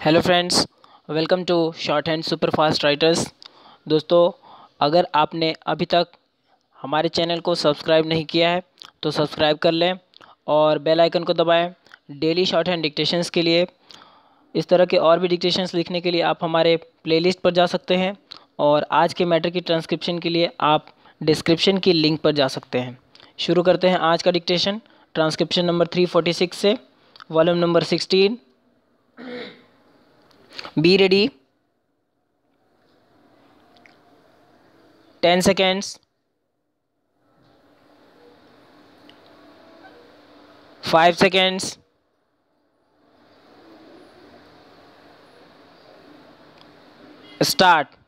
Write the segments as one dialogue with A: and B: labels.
A: Hello friends, welcome to shorthand super fast writers. दोस्तों, अगर आपने अभी तक हमारे चैनल को सब्सक्राइब नहीं किया है तो सब्सक्राइब कर लें और बेल आइकन को दबाएं। डेली शॉर्ट हैंड डिक्टेशंस के लिए, इस तरह के और भी डिक्टेशंस लिखने के लिए आप हमारे प्लेलिस्ट पर जा सकते हैं और आज के मैटर की ट्रांसक्रिप्शन के लिए आप डिस्क्रिप्शन की लिंक पर जा सकते हैं। शुरू करते हैं आज का डिक्टेशन ट्रांसक्रिप्शन नंबर 346 से, volume number 16। Be ready. 10 seconds. 5 seconds. Start.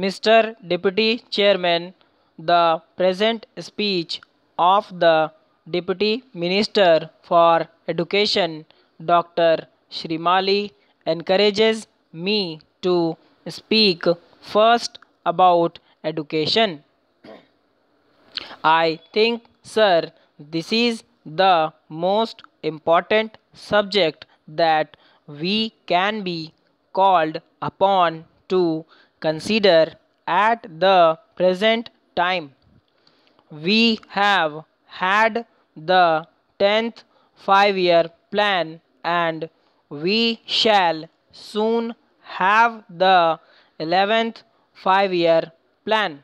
A: Mr. Deputy Chairman, the present speech of the Deputy Minister for Education, Dr. Shrimali, encourages me to speak first about education. I think, sir, this is the most important subject that we can be called upon to consider at the present time. We have had the 10th 5-year plan and we shall soon have the 11th 5-year plan.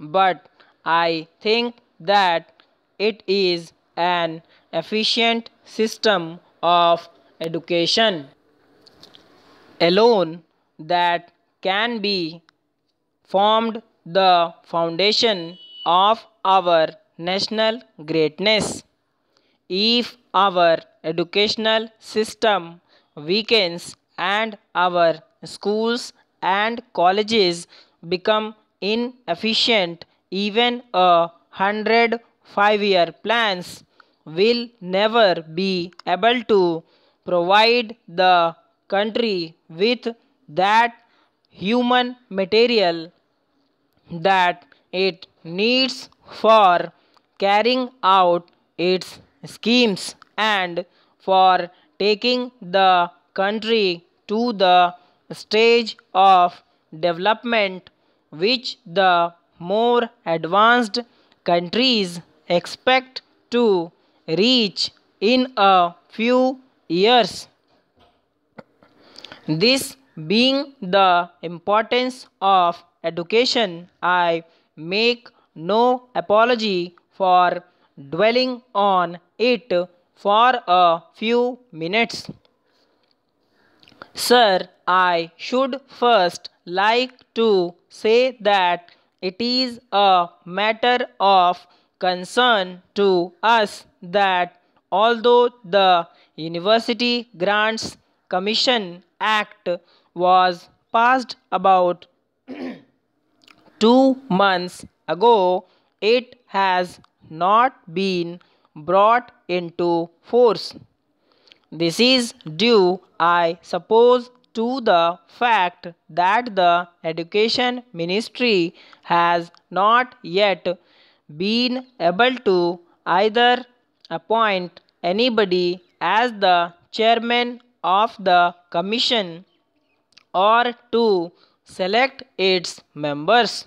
A: But I think that it is an efficient system of education alone that can be formed the foundation of our national greatness. If our educational system weakens and our schools and colleges become inefficient, even 105-year plans will never be able to provide the country with that human material that it needs for carrying out its schemes and for taking the country to the stage of development which the more advanced countries expect to reach in a few years. This being the importance of education, I make no apology for dwelling on it for a few minutes. Sir, I should first like to say that it is a matter of concern to us that although the University Grants Commission Act was passed about 2 months ago, it has not been brought into force. This is due, I suppose, to the fact that the Education Ministry has not yet been able to either appoint anybody as the chairman of the commission or to select its members.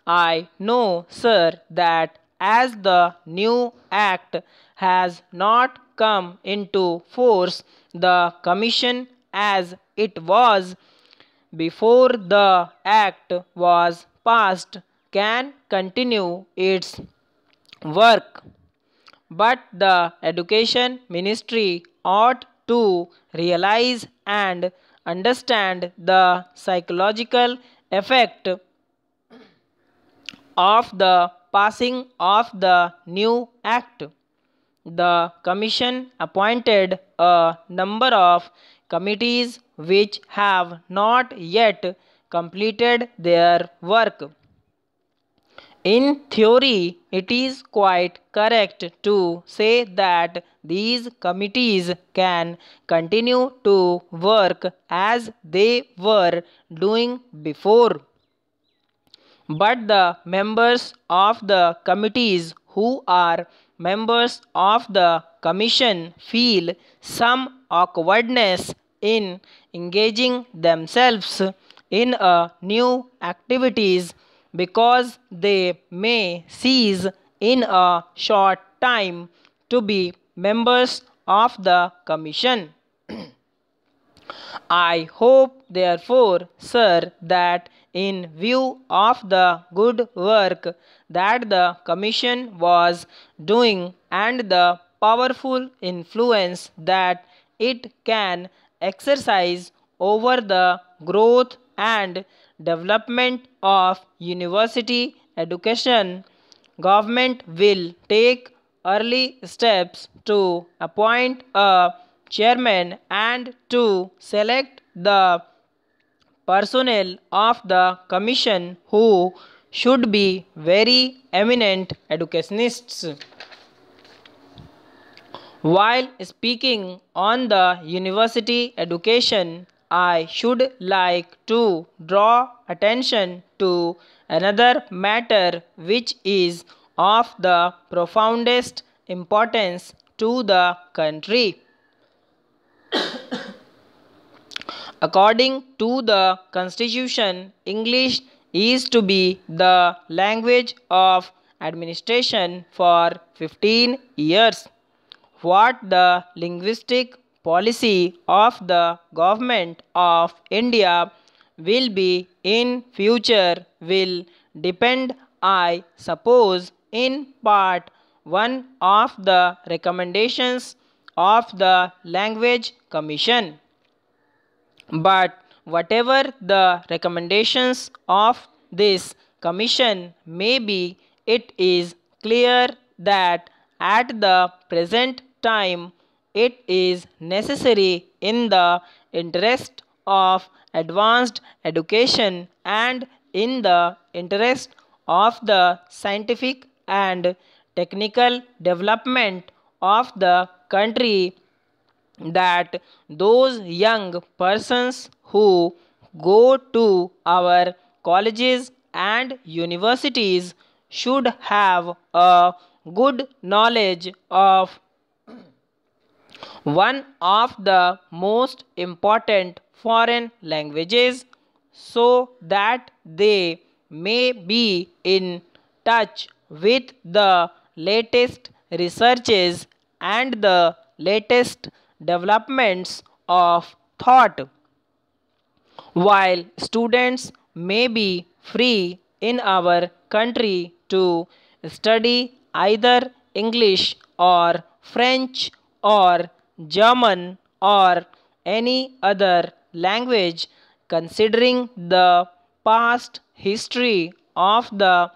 A: I know, sir, that as the new act has not come into force, the commission as it was before the act was passed can continue its work. But the Education Ministry ought to realize and understand the psychological effect of the passing of the new act. The commission appointed a number of committees which have not yet completed their work. In theory, it is quite correct to say that these committees can continue to work as they were doing before. But the members of the committees who are members of the commission feel some awkwardness in engaging themselves in a new activities because they may cease in a short time to be members of the Commission. I hope, therefore, sir, that in view of the good work that the Commission was doing and the powerful influence that it can exercise over the growth and development of university education, government will take early steps to appoint a chairman and to select the personnel of the commission who should be very eminent educationists. While speaking on the university education, I should like to draw attention to another matter which is of the profoundest importance to the country. According to the Constitution, English is to be the language of administration for 15 years. What the linguistic policy of the government of India will be in future will depend, I suppose, in part one of the recommendations of the Language Commission. But whatever the recommendations of this commission may be, it is clear that at the present time it is necessary in the interest of advanced education and in the interest of the scientific and technical development of the country that those young persons who go to our colleges and universities should have a good knowledge of one of the most important foreign languages so that they may be in touch with the latest researches and the latest developments of thought. While students may be free in our country to study either English or French or German or any other language, considering the past history of the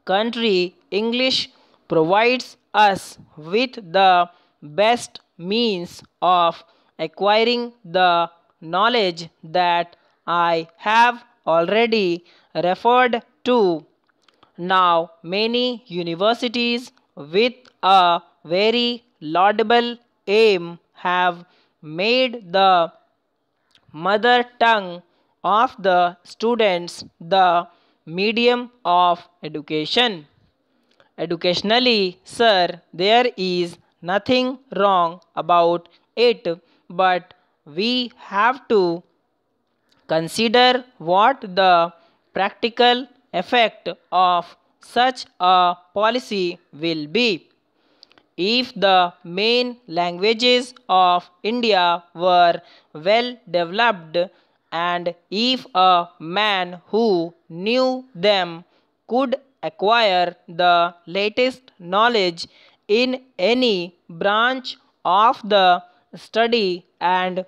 A: country, English provides us with the best means of acquiring the knowledge that I have already referred to. Now, many universities with a very laudable aim have made the mother tongue of the students the medium of education. Educationally, sir, there is nothing wrong about it, but we have to consider what the practical effect of such a policy will be. If the main languages of India were well developed, and if a man who knew them could acquire the latest knowledge in any branch of the study and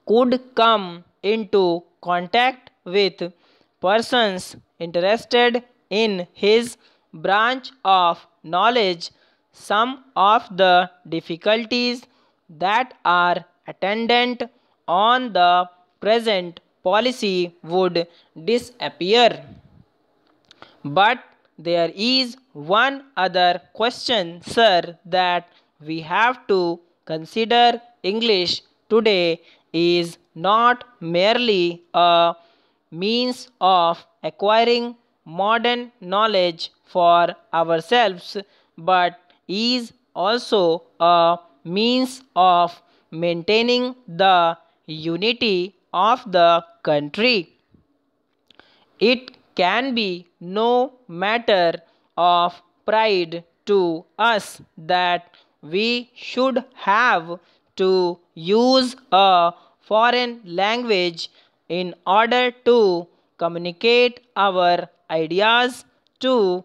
A: could come into contact with persons interested in his branch of knowledge, some of the difficulties that are attendant on the present policy would disappear. But there is one other question, sir, that we have to consider. English today is not merely a means of acquiring modern knowledge for ourselves, but is also a means of maintaining the unity of the country. It can be no matter of pride to us that we should have to use a foreign language in order to communicate our ideas to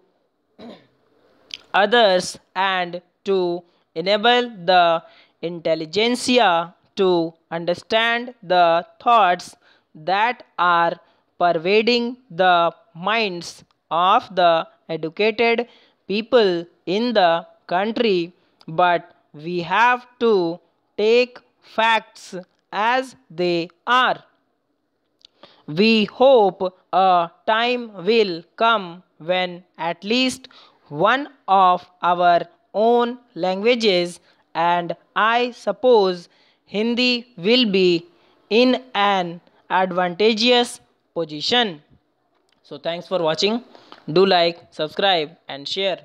A: others and to enable the intelligentsia to understand the thoughts that are pervading the minds of the educated people in the country, but we have to take facts as they are. We hope a time will come when at least one of our own languages, and I suppose Hindi, will be in an advantageous position. So thanks for watching. Do like, subscribe and share.